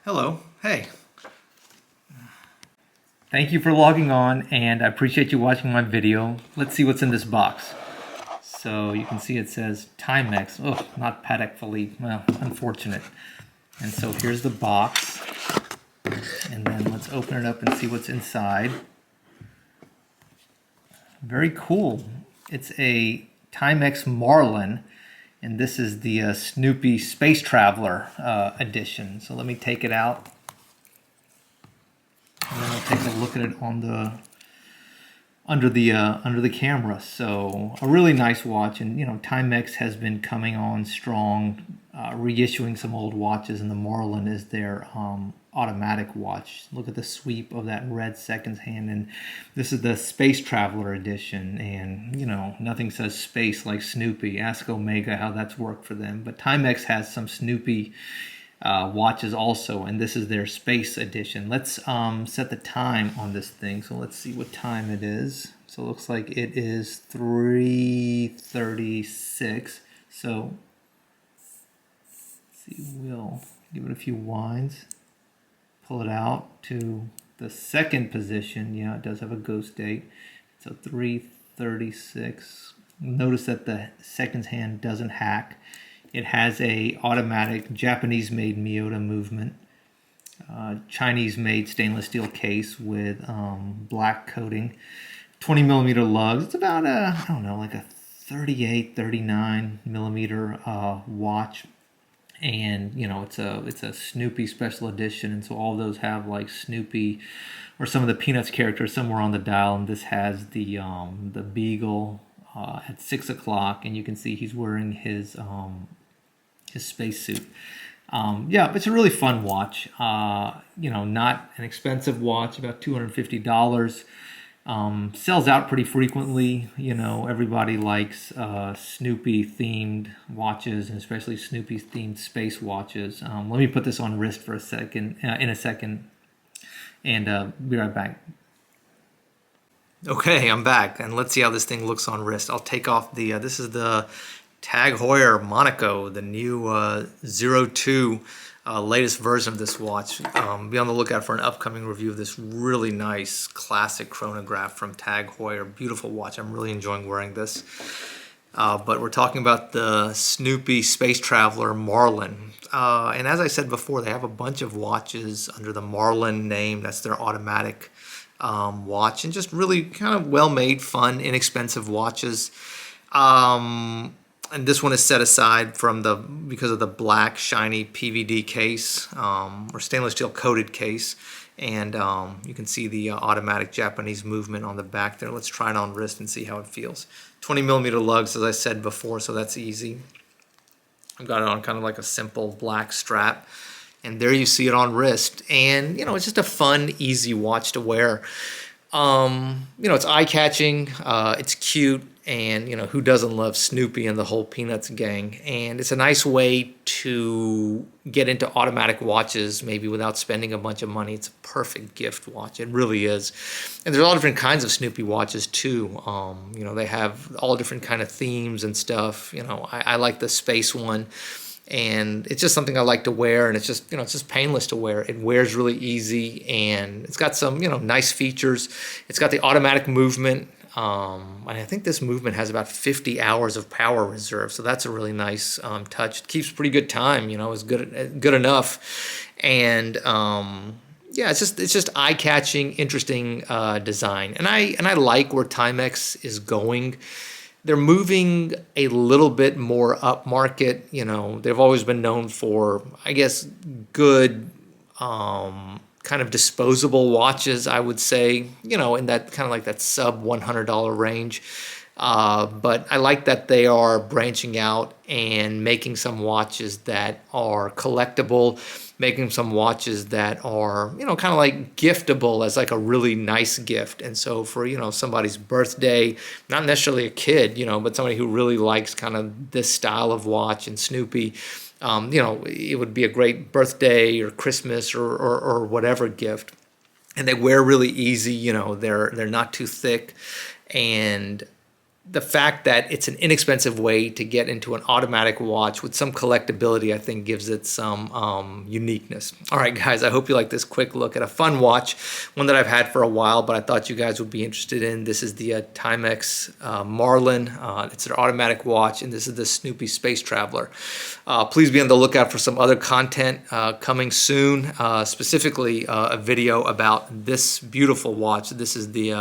Hello. Hey. Thank you for logging on, and I appreciate you watching my video. Let's see what's in this box. So you can see it says Timex. Oh, not Patek Philippe. Well, unfortunate. And so here's the box. And then let's open it up and see what's inside. Very cool. It's a Timex Marlin, and this is the Snoopy Space Traveller edition. So let me take it out. And then I'll take a look at it on the under the camera. So a really nice watch, and Timex has been coming on strong, reissuing some old watches, and the Marlin is their automatic watch. Look at the sweep of that red seconds hand, and this is the Space Traveller edition, and nothing says space like Snoopy. Ask Omega how that's worked for them. But Timex has some Snoopy watches also, and this is their space edition. Let's set the time on this thing. So let's see what time it is. So it looks like it is 3:36. So let's see, we'll give it a few winds, pull it out to the second position. Yeah, it does have a ghost date. So 3:36. Notice that the seconds hand doesn't hack. It has a automatic Japanese-made Miyota movement, Chinese-made stainless steel case with black coating, 20 millimeter lugs. It's about I don't know, like a 38, 39 millimeter watch, and it's a Snoopy special edition, and so all those have like Snoopy or some of the Peanuts characters somewhere on the dial, and this has the Beagle at 6 o'clock, and you can see he's wearing his spacesuit. Yeah, but it's a really fun watch. Not an expensive watch, about $250. Sells out pretty frequently. Everybody likes Snoopy themed watches, and especially Snoopy themed space watches. Let me put this on wrist for a second, and be right back. Okay, I'm back, and let's see how this thing looks on wrist. I'll take off the, this is the TAG Heuer Monaco, the new 02 latest version of this watch. Be on the lookout for an upcoming review of this really nice classic chronograph from TAG Heuer. Beautiful watch. I'm really enjoying wearing this. But we're talking about the Snoopy Space Traveller Marlin. And as I said before, they have a bunch of watches under the Marlin name. That's their automatic watch, and just really kind of well-made, fun, inexpensive watches. And this one is set aside because of the black shiny PVD case, or stainless steel coated case, and you can see the automatic Japanese movement on the back there. Let's try it on wrist and see how it feels. 20 millimeter lugs, as I said before, so that's easy. I've got it on kind of like a simple black strap, and there you see it on wrist. And it's just a fun, easy watch to wear. It's eye-catching, it's cute, and who doesn't love Snoopy and the whole Peanuts gang? And it's a nice way to get into automatic watches, maybe without spending a bunch of money. It's a perfect gift watch. It really is. And there's all different kinds of Snoopy watches too. They have all different kind of themes and stuff. I like the space one. And it's just something I like to wear, and it's just painless to wear. It wears really easy, and it's got some nice features. It's got the automatic movement, and I think this movement has about 50 hours of power reserve, so that's a really nice touch. It keeps pretty good time, it's good enough, and yeah, it's just eye-catching, interesting design, and I like where Timex is going. They're moving a little bit more upmarket. They've always been known for, I guess, good kind of disposable watches, I would say, in that kind of like that sub $100 range. But I like that they are branching out and making some watches that are collectible, making some watches that are, kind of like giftable as like a really nice gift. And so for, somebody's birthday, not necessarily a kid, but somebody who really likes kind of this style of watch and Snoopy, it would be a great birthday or Christmas or whatever gift. And they wear really easy, they're not too thick, and the fact that it's an inexpensive way to get into an automatic watch with some collectability, I think gives it some uniqueness. All right, guys, I hope you like this quick look at a fun watch, one that I've had for a while, but I thought you guys would be interested in. This is the Timex Marlin. It's an automatic watch, and this is the Snoopy Space Traveller. Please be on the lookout for some other content coming soon, specifically a video about this beautiful watch. This is the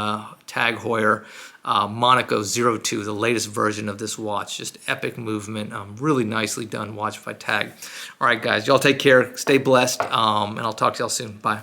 TAG Heuer Monaco 02, the latest version of this watch. Just epic movement, really nicely done watch by TAG. All right, guys, y'all take care, stay blessed, and I'll talk to y'all soon. Bye.